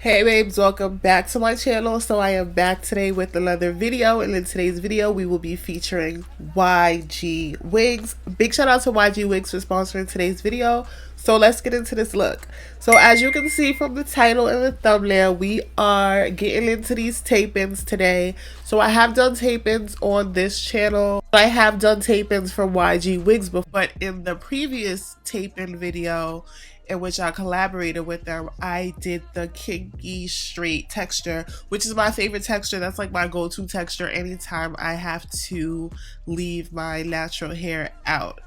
Hey babes, welcome back to my channel. So I am back today with another video, and in today's video we will be featuring YGwigs. Big shout out to YGwigs for sponsoring today's video. So let's get into this look. So as you can see from the title and the thumbnail, we are getting into these tape-ins today. So I have done tape-ins on this channel. I have done tape-ins for YGwigs before, but in the previous tape-in video in which I collaborated with them, I did the kinky straight texture, which is my favorite texture. That's like my go-to texture anytime I have to leave my natural hair out.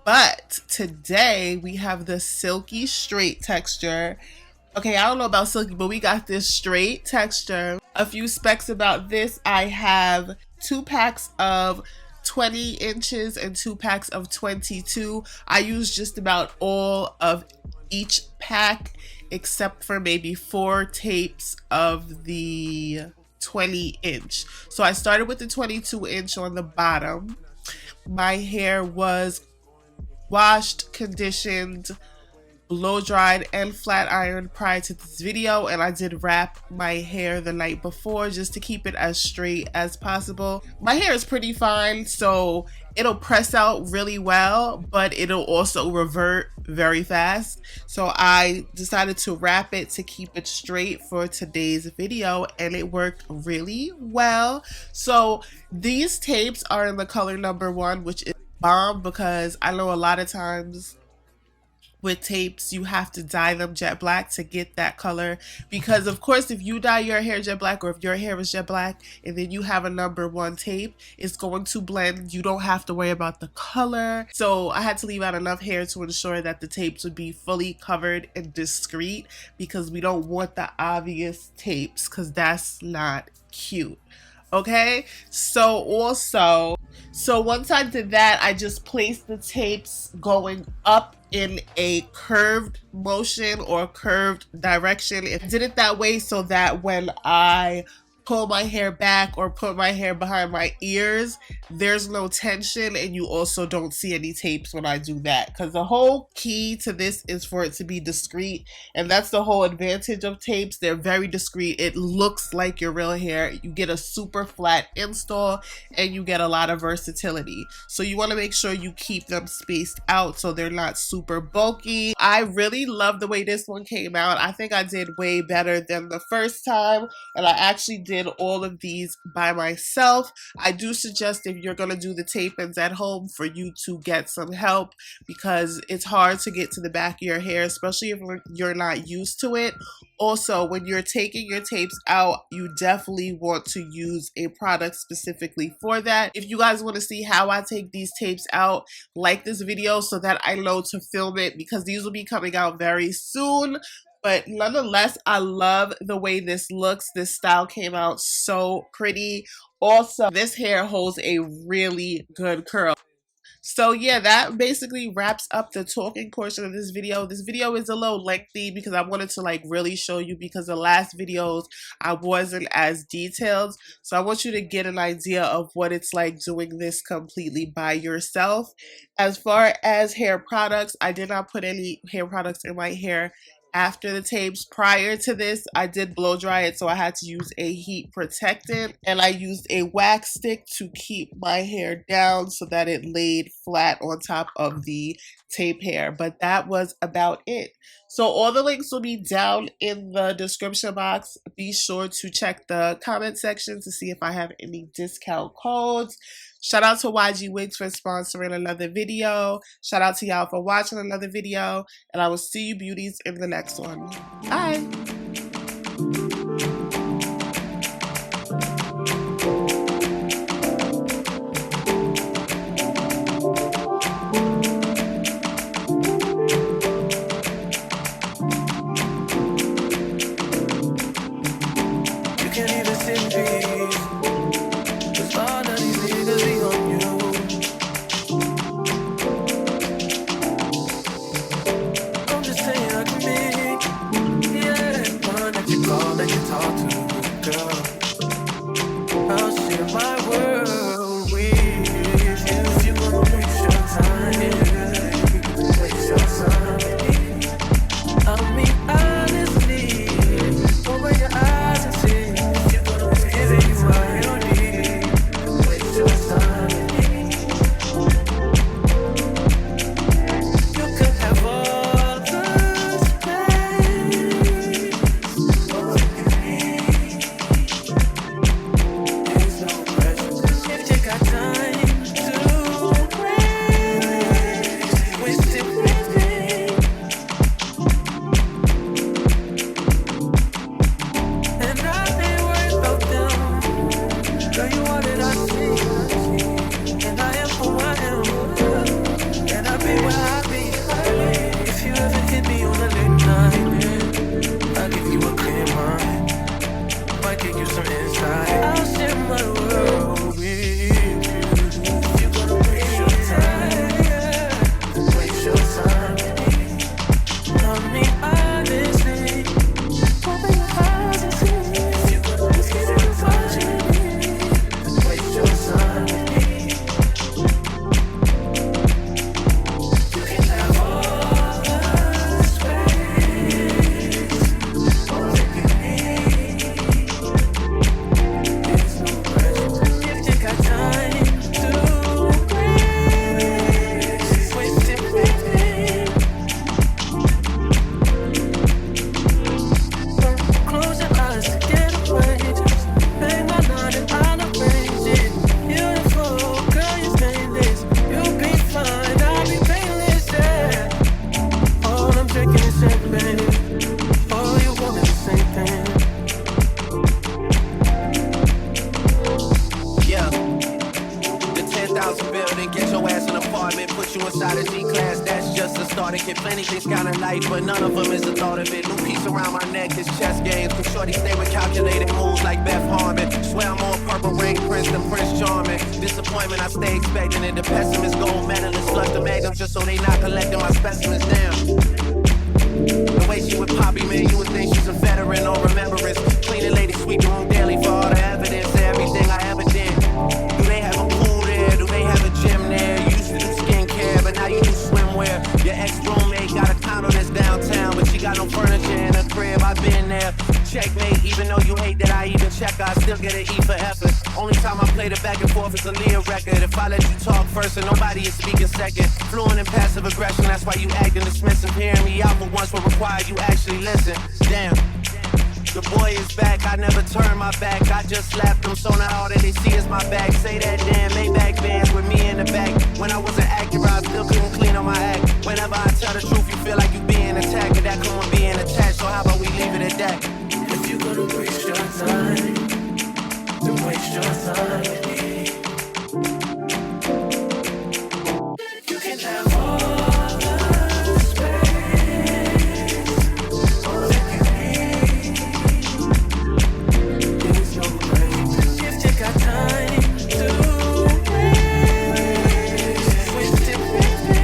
But today we have the silky straight texture. Okay, I don't know about silky, but we got this straight texture. A few specs about this: I have 2 packs of 20 inches and 2 packs of 22. I use just about all of each pack except for maybe 4 tapes of the 20 inch. So I started with the 22 inch on the bottom. My hair was washed, conditioned, blow dried, and flat ironed prior to this video, and I did wrap my hair the night before just to keep it as straight as possible. My hair is pretty fine, so it'll press out really well, but it'll also revert very fast. So I decided to wrap it to keep it straight for today's video, and it worked really well. So these tapes are in the color number 1, which is bomb, because I know a lot of times with tapes you have to dye them jet black to get that color, because of course if you dye your hair jet black, or if your hair is jet black and then you have a number 1 tape, it's going to blend. You don't have to worry about the color. So I had to leave out enough hair to ensure that the tapes would be fully covered and discreet, because we don't want the obvious tapes, because that's not cute. Okay, so once I did that, I just placed the tapes going up in a curved motion or curved direction. I did it that way so that when I pull my hair back or put my hair behind my ears, there's no tension, and you also don't see any tapes when I do that, because the whole key to this is for it to be discreet, and that's the whole advantage of tapes. They're very discreet. It looks like your real hair. You get a super flat install and you get a lot of versatility. So you want to make sure you keep them spaced out so they're not super bulky. I really love the way this one came out. I think I did way better than the first time, and I actually did all of these by myself. I do suggest, if you're going to do the tape-ins at home, for you to get some help, because it's hard to get to the back of your hair, especially if you're not used to it. Also, when you're taking your tapes out, you definitely want to use a product specifically for that. If you guys want to see how I take these tapes out, like this video so that I know to film it, because these will be coming out very soon. But nonetheless, I love the way this looks. This style came out so pretty. Also, this hair holds a really good curl. So yeah, that basically wraps up the talking portion of this video. This video is a little lengthy because I wanted to like really show you, because the last videos I wasn't as detailed. So I want you to get an idea of what it's like doing this completely by yourself. As far as hair products, I did not put any hair products in my hair after the tapes. Prior to this, I did blow dry it, so I had to use a heat protectant, and I used a wax stick to keep my hair down so that it laid flat on top of the tape hair. But that was about it. So all the links will be down in the description box. Be sure to check the comment section to see if I have any discount codes. Shout out to YGwigs for sponsoring another video. Shout out to y'all for watching another video. And I will see you beauties in the next one. Bye. Talk to a G-class, that's just a starter kit. Plenty things count in life, but none of them is the thought of it. New piece around my neck is chess games. Can shorty stay with calculated moves like Beth Harmon. Swear I'm more Purple Rain Prince than Prince Charming. Disappointment I stay expecting it. The pessimist gold medalist flush the magnums just so they not collecting my specimens down. The way she with Poppy, man, you would think she's a veteran on remembrance. Cleaning lady, sweep the room daily for all the evidence of everything I ever did. Do they have a pool there? Do they have a gym there? You used to do skincare, but now you do swimwear. Your ex-roommate got a condo that's downtown, but she got no furniture in her crib. I've been there. Checkmate, even though you hate that I even check her, I still get an E for effort. Only time I play the back and forth is a Leah record. If I let you talk first and nobody is speaking second. Fluent in passive aggression, that's why you acting dismissive. Hearing me out for once will require you actually listen. Damn. The boy is back, I never turn my back. I just slapped him, so now all that they see is my back. Say that damn Maybach bands with me in the back. When I wasn't accurate, I still couldn't clean on my act. Whenever I tell the truth, you feel like you being attacked. And that come with being attached, so how about we leave it at that? If you gonna waste your time, then waste your time with me. You can have all the space, all that you need. Use your brain if you got time to waste it with me.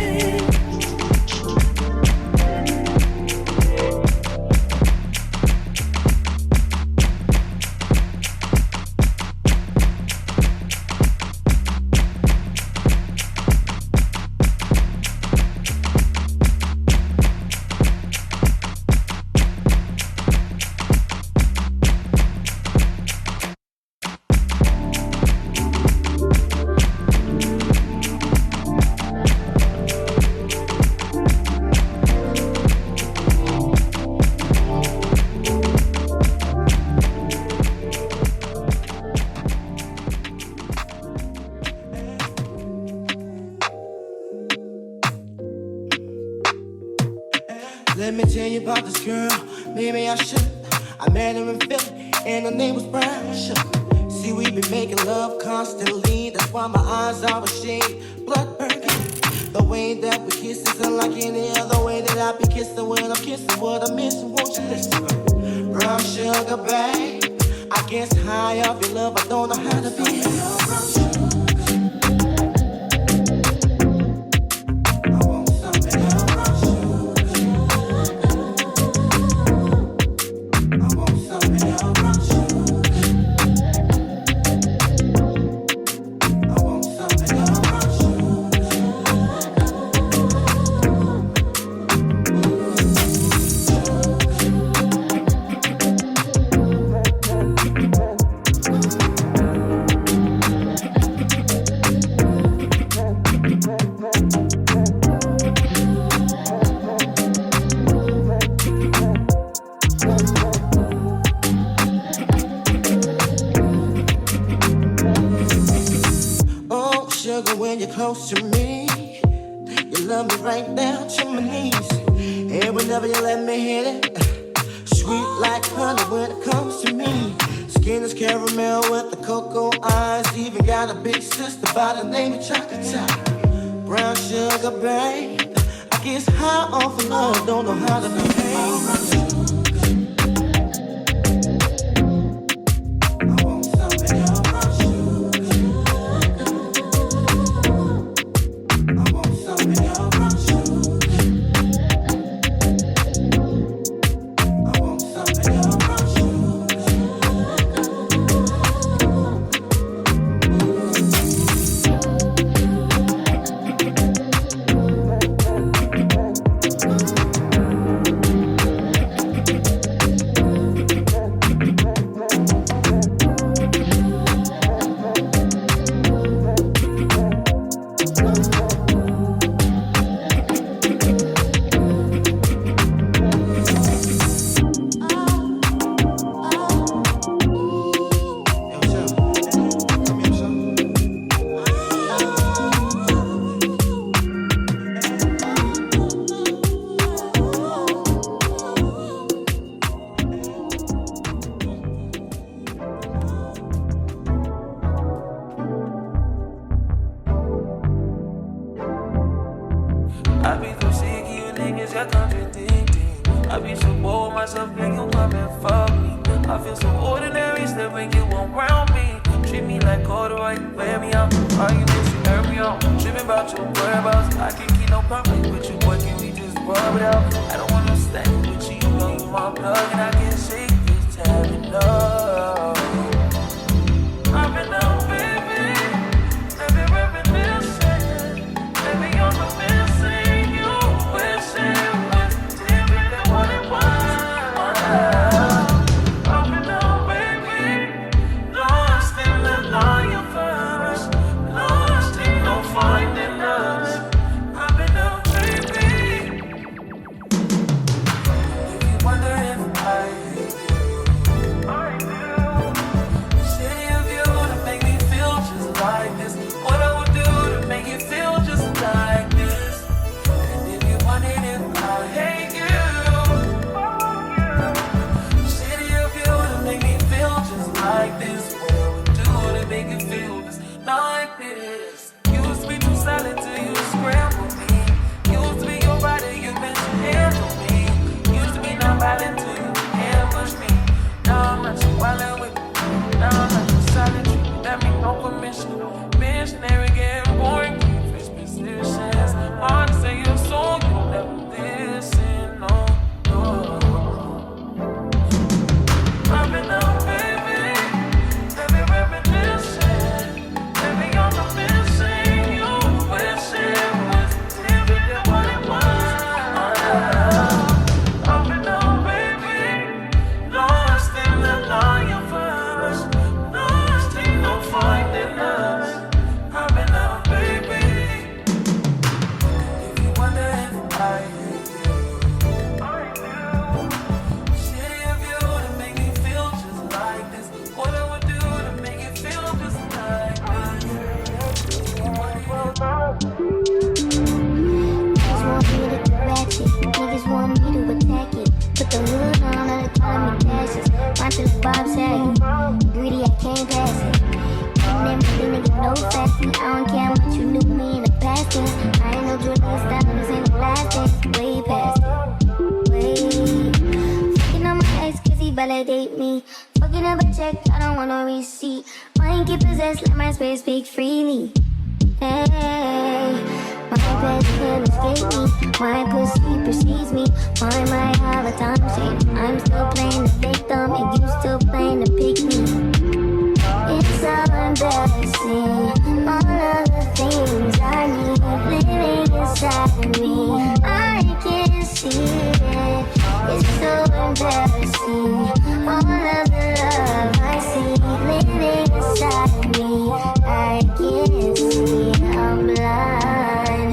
Let me tell you about this girl, maybe I should. I met her in Philly, and her name was Brown. See, we been making love constantly. That's why my eyes are a shade blood burgundy. The way that we kiss isn't like any other way that I be kissing when I'm kissing what I'm missing. Won't you listen? Brown sugar, babe. I guess high off your love, I don't know how to be. When you're close to me, you love me right down to my knees. And whenever you let me hit it, sweet like honey when it comes to me. Skin is caramel with the cocoa eyes. Even got a big sister by the name of Chocolate. Brown sugar, babe. I guess high off of love, don't know how to behave. I be so sick of you niggas, you're contradicting. I be so bored with myself, nigga, you come and fuck me. I feel so ordinary, still when you around me. Treat me like corduroy, wear me out. Arguments, you hurt me out. Tripping about your whereabouts. I can't keep no company with you, boy, can we just rub it out? I don't wanna stay with you, you know you my plug, and I can't shake this tab enough. I've been down, baby. Let me reminiscing. Baby, I'm a missing you. Wishing was different than what it was. I've been down, baby. Lost in the lion first. Lost in no finding us. I've been down, baby. If you wonder if I do. City of you to make me feel just like this. What I would do to make you feel just like this. And if you wondered if I hate you. City of you to make me feel just like this. What I would do to make you feel just like this. Used to be too silent till you scramble me. Used to be your body, you been to handle me. Used to be non-violent till you ambush me. Now I'm not your violent with me. Now I'm not your silent treatment. That mean no permission. Missionary getting boring. Fish positions. Hard to say your soul, you don't never listen. No, no. I've been down, baby. Let me reminiscing. Baby, I'm a missing you. Wishing was different than what it was. I've been down, baby. Lost in the lion first. Lost in no finding us. I've been down, baby. If you wonder if I hate you, I do. City of you to make me feel just like this. What I would do to make you feel just like this. Niggas want me to get ratchet. Niggas want me to attack it. Put the hood on, all the time me passes. Run to the Bob Saget. Greedy, I can't pass it. Ain't everything, nigga, no fasting. I don't care how much you knew me in the past tense. I ain't no Jordan style, this ain't the last dance. Way past it. Way. Fucking on my ex, cause he validate me. Fucking up a check, I don't want no receipt. Mind get possessed, let my spirit speak freely. Hey, my bed can't escape me. My pussy precedes me. Why might have a time change? I'm still playing the victim and you still playing the pick me. It's so embarrassing. All of the things I need living inside of me. I can see it. It's so embarrassing. All of the love I see living inside of me. I can't see it. I'm blind.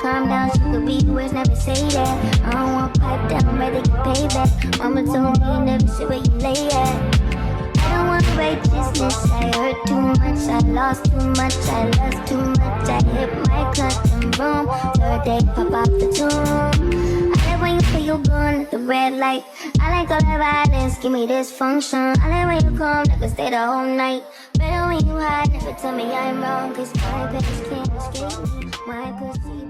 Calm down, she could be words, never say that. I don't want pipe down, rather get payback. Mama told me never sit where you lay at. I don't want righteousness, I hurt too much, I lost too much, I lost too much. I hit my clutch and boom, third day pop off the tomb. I like when you feel you gun, the red light. I like all that violence, give me dysfunction. I like when you come, never stay the whole night. Better when you hide, never tell me I'm wrong, cause my past can't escape me. My pussy